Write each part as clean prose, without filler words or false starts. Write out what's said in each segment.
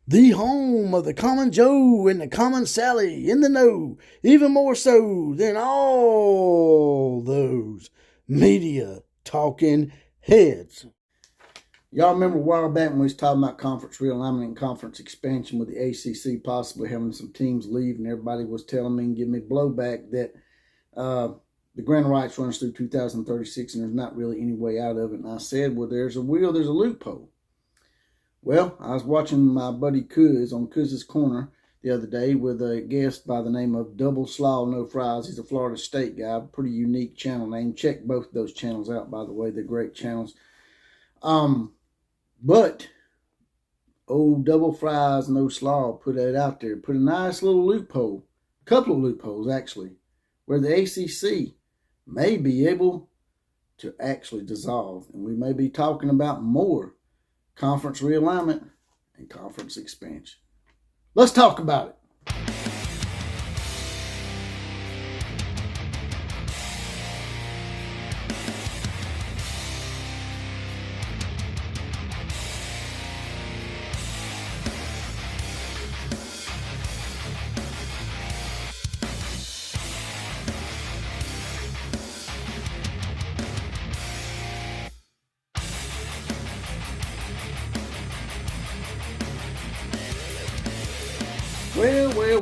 The home of the common Joe and the common Sally in the know, even more so than all those media talking heads. Y'all remember a while back when we was talking about conference realignment and conference expansion with the ACC possibly having some teams leave, and everybody was telling me and giving me blowback that the grant of rights runs through 2036 and there's not really any way out of it. And I said, well, there's a loophole. Well, I was watching my buddy Cuz on Cuz's Corner the other day with a guest by the name of Double Slaw No Fries. He's a Florida State guy, pretty unique channel name. Check both of those channels out, by the way. They're great channels. But old Double Fries No Slaw put that out there, put a nice little loophole, a couple of loopholes actually, where the ACC may be able to actually dissolve. And we may be talking about more conference realignment and conference expansion. Let's talk about it.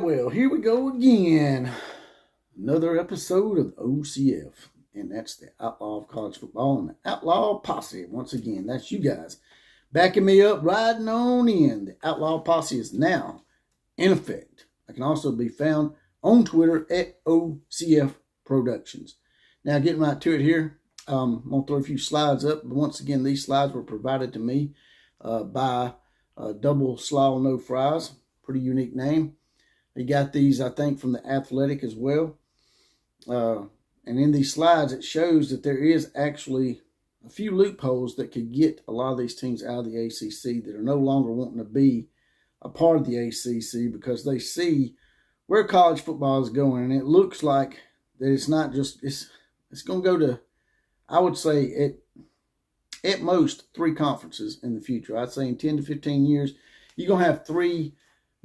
Well, here we go again. Another episode of OCF, and that's the Outlaw of College Football and the Outlaw Posse. Once again, that's you guys backing me up, riding on in. The Outlaw Posse is now in effect. I can also be found on Twitter at OCF Productions. Now, getting right to it here, I'm going to throw a few slides up. But once again, these slides were provided to me by Double Slaw No Fries. Pretty unique name. He got these, I think, from the Athletic as well. And in these slides, it shows that there is actually a few loopholes that could get a lot of these teams out of the ACC that are no longer wanting to be a part of the ACC because they see where college football is going. And it looks like that it's not just, it's going to go to, I would say, at most 3 conferences in the future. I'd say in 10 to 15 years, you're going to have 3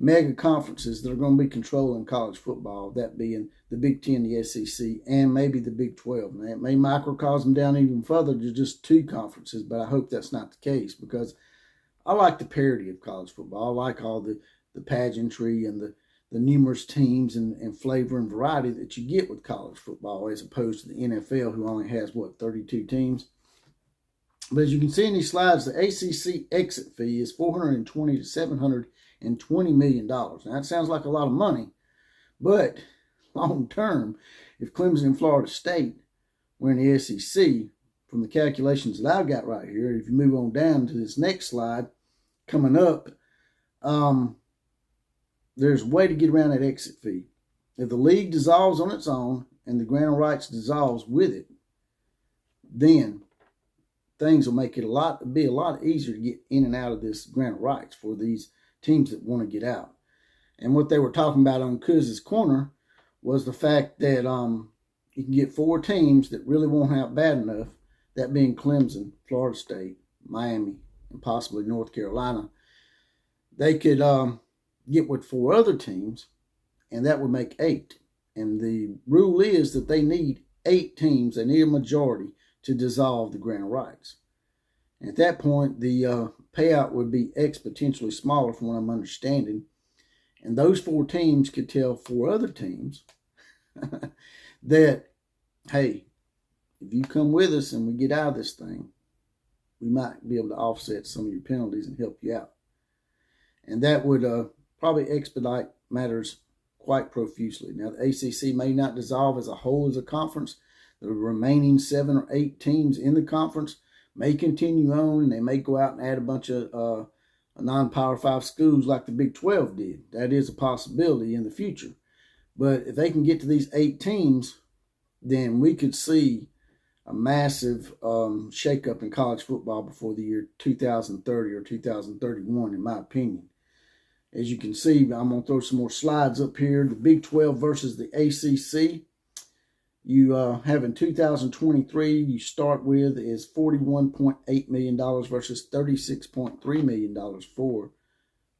mega conferences that are going to be controlling college football, that being the Big Ten, the SEC, and maybe the Big 12. Now, it may microcosm down even further to just 2 conferences, but I hope that's not the case because I like the parity of college football. I like all the pageantry and the numerous teams and flavor and variety that you get with college football as opposed to the NFL, who only has, 32 teams. But as you can see in these slides, the ACC exit fee is $420 to $720 million. Now, that sounds like a lot of money, but long term, if Clemson and Florida State were in the SEC, from the calculations that I've got right here, if you move on down to this next slide, coming up, there's a way to get around that exit fee. If the league dissolves on its own and the grant of rights dissolves with it, then things will make it be a lot easier to get in and out of this grant of rights for these teams that want to get out. And what they were talking about on Cuz's Corner was the fact that you can get 4 teams that really won't have bad enough, that being Clemson, Florida State, Miami, and possibly North Carolina. They could get with 4 other teams, and that would make 8. And the rule is that they need 8 teams. They need a majority to dissolve the grant of rights. And at that point, the payout would be exponentially smaller from what I'm understanding. And those 4 teams could tell 4 other teams that, hey, if you come with us and we get out of this thing, we might be able to offset some of your penalties and help you out. And that would probably expedite matters quite profusely. Now, the ACC may not dissolve as a whole as a conference. The remaining 7 or 8 teams in the conference may continue on, and they may go out and add a bunch of non-Power 5 schools like the Big 12 did. That is a possibility in the future. But if they can get to these 8 teams, then we could see a massive shakeup in college football before the year 2030 or 2031, in my opinion. As you can see, I'm going to throw some more slides up here. The Big 12 versus the ACC. You have in 2023, you start with is $41.8 million versus $36.3 million for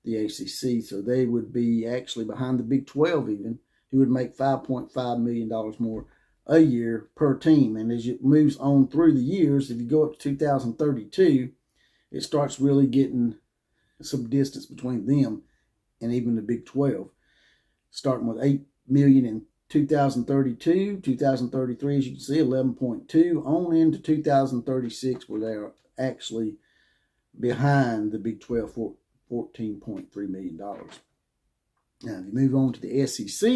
the ACC. So they would be actually behind the Big 12 even, who would make $5.5 million more a year per team. And as it moves on through the years, if you go up to 2032, it starts really getting some distance between them and even the Big 12. Starting with $8 million in 2032, 2033, as you can see, 11.2, on into 2036, where they are actually behind the Big 12 for $14.3 million. Now, if you move on to the SEC,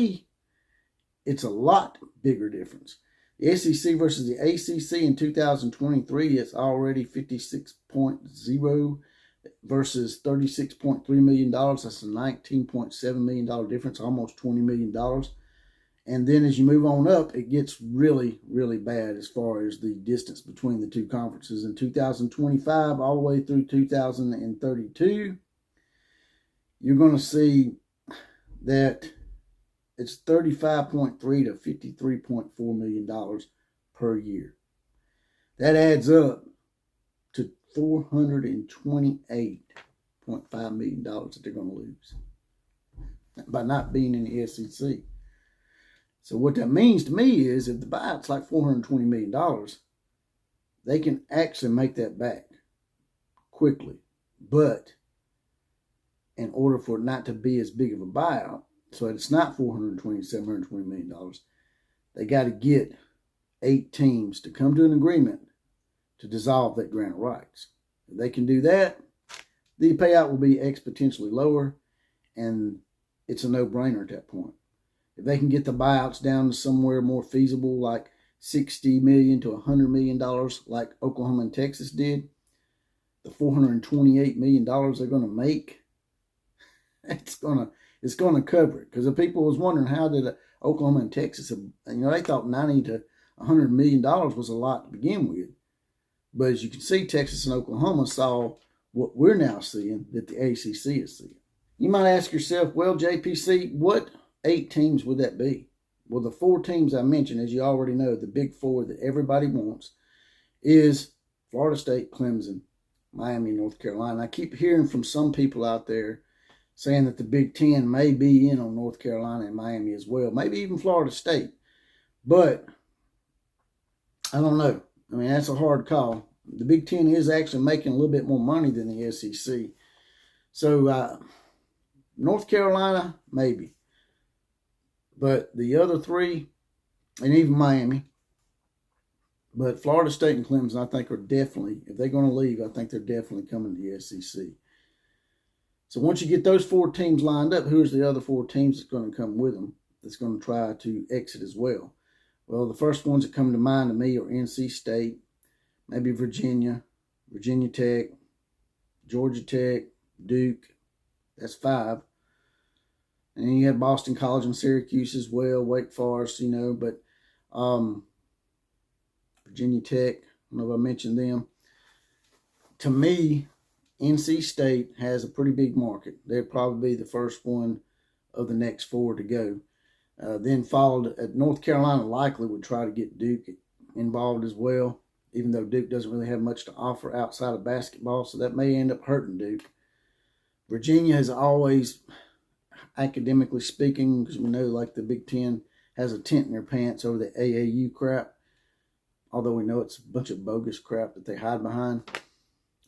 it's a lot bigger difference. The SEC versus the ACC in 2023, it's already 56.0 versus $36.3 million. That's a $19.7 million difference, almost $20 million. And then as you move on up, it gets really, really bad as far as the distance between the two conferences. In 2025, all the way through 2032, you're going to see that it's $35.3 to $53.4 million per year. That adds up to $428.5 million that they're going to lose by not being in the SEC. So what that means to me is if the buyout's like $420 million, they can actually make that back quickly. But in order for it not to be as big of a buyout, so it's not $720 million, they got to get 8 teams to come to an agreement to dissolve that grant of rights. If they can do that, the payout will be exponentially lower, and it's a no-brainer at that point. If they can get the buyouts down to somewhere more feasible, like $60 million to $100 million, like Oklahoma and Texas did, the $428 million they're going to make, it's going to cover it. Because the people was wondering, how did Oklahoma and Texas, they thought $90 to $100 million was a lot to begin with. But as you can see, Texas and Oklahoma saw what we're now seeing, that the ACC is seeing. You might ask yourself, well, JPC, what 8 teams would that be? Well, the 4 teams I mentioned, as you already know, the big 4 that everybody wants is Florida State, Clemson, Miami, North Carolina. I keep hearing from some people out there saying that the Big 10 may be in on North Carolina and Miami as well, maybe even Florida State. But I don't know. I mean, that's a hard call. The Big 10 is actually making a little bit more money than the SEC. So North Carolina, maybe. But the other 3, and even Miami, but Florida State and Clemson, I think, are definitely, if they're going to leave, I think they're definitely coming to the SEC. So once you get those 4 teams lined up, who's the other 4 teams that's going to come with them that's going to try to exit as well? Well, the first ones that come to mind to me are NC State, maybe Virginia, Virginia Tech, Georgia Tech, Duke. That's 5. And then you have Boston College and Syracuse as well, Wake Forest, but Virginia Tech, I don't know if I mentioned them. To me, NC State has a pretty big market. They'll probably be the first one of the next 4 to go. Then followed, North Carolina likely would try to get Duke involved as well, even though Duke doesn't really have much to offer outside of basketball, so that may end up hurting Duke. Virginia has always, academically speaking, because we know like the Big 10 has a tent in their pants over the AAU crap, although we know it's a bunch of bogus crap that they hide behind.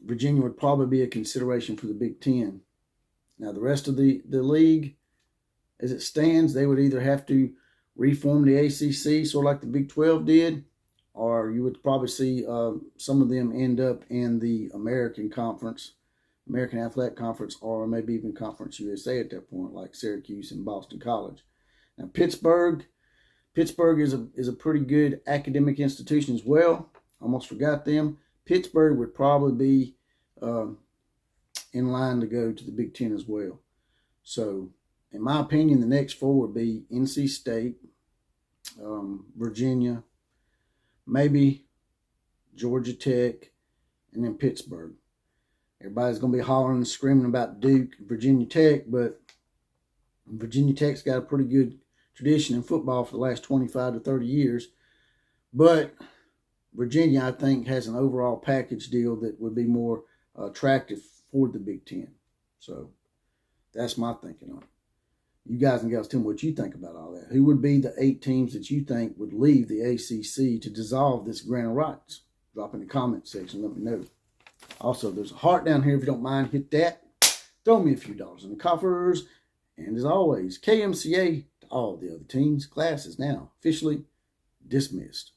Virginia would probably be a consideration for the Big 10. Now, the rest of the league, as it stands, they would either have to reform the ACC, sort of like the Big 12 did, or you would probably see some of them end up in the American Conference, American Athletic Conference, or maybe even Conference USA at that point, like Syracuse and Boston College. Now, Pittsburgh is a pretty good academic institution as well. Almost forgot them. Pittsburgh would probably be in line to go to the Big 10 as well. So, in my opinion, the next 4 would be NC State, Virginia, maybe Georgia Tech, and then Pittsburgh. Everybody's going to be hollering and screaming about Duke, Virginia Tech, but Virginia Tech's got a pretty good tradition in football for the last 25 to 30 years. But Virginia, I think, has an overall package deal that would be more attractive for the Big 10. So That's my thinking on it. You guys and gals tell me what you think about all that. Who would be the 8 teams that you think would leave the ACC to dissolve this grant of rights? Drop in the comment section. Let me know. Also, there's a heart down here. If you don't mind, hit that. Throw me a few dollars in the coffers. And as always, KMCA to all the other teams. Class is now officially dismissed.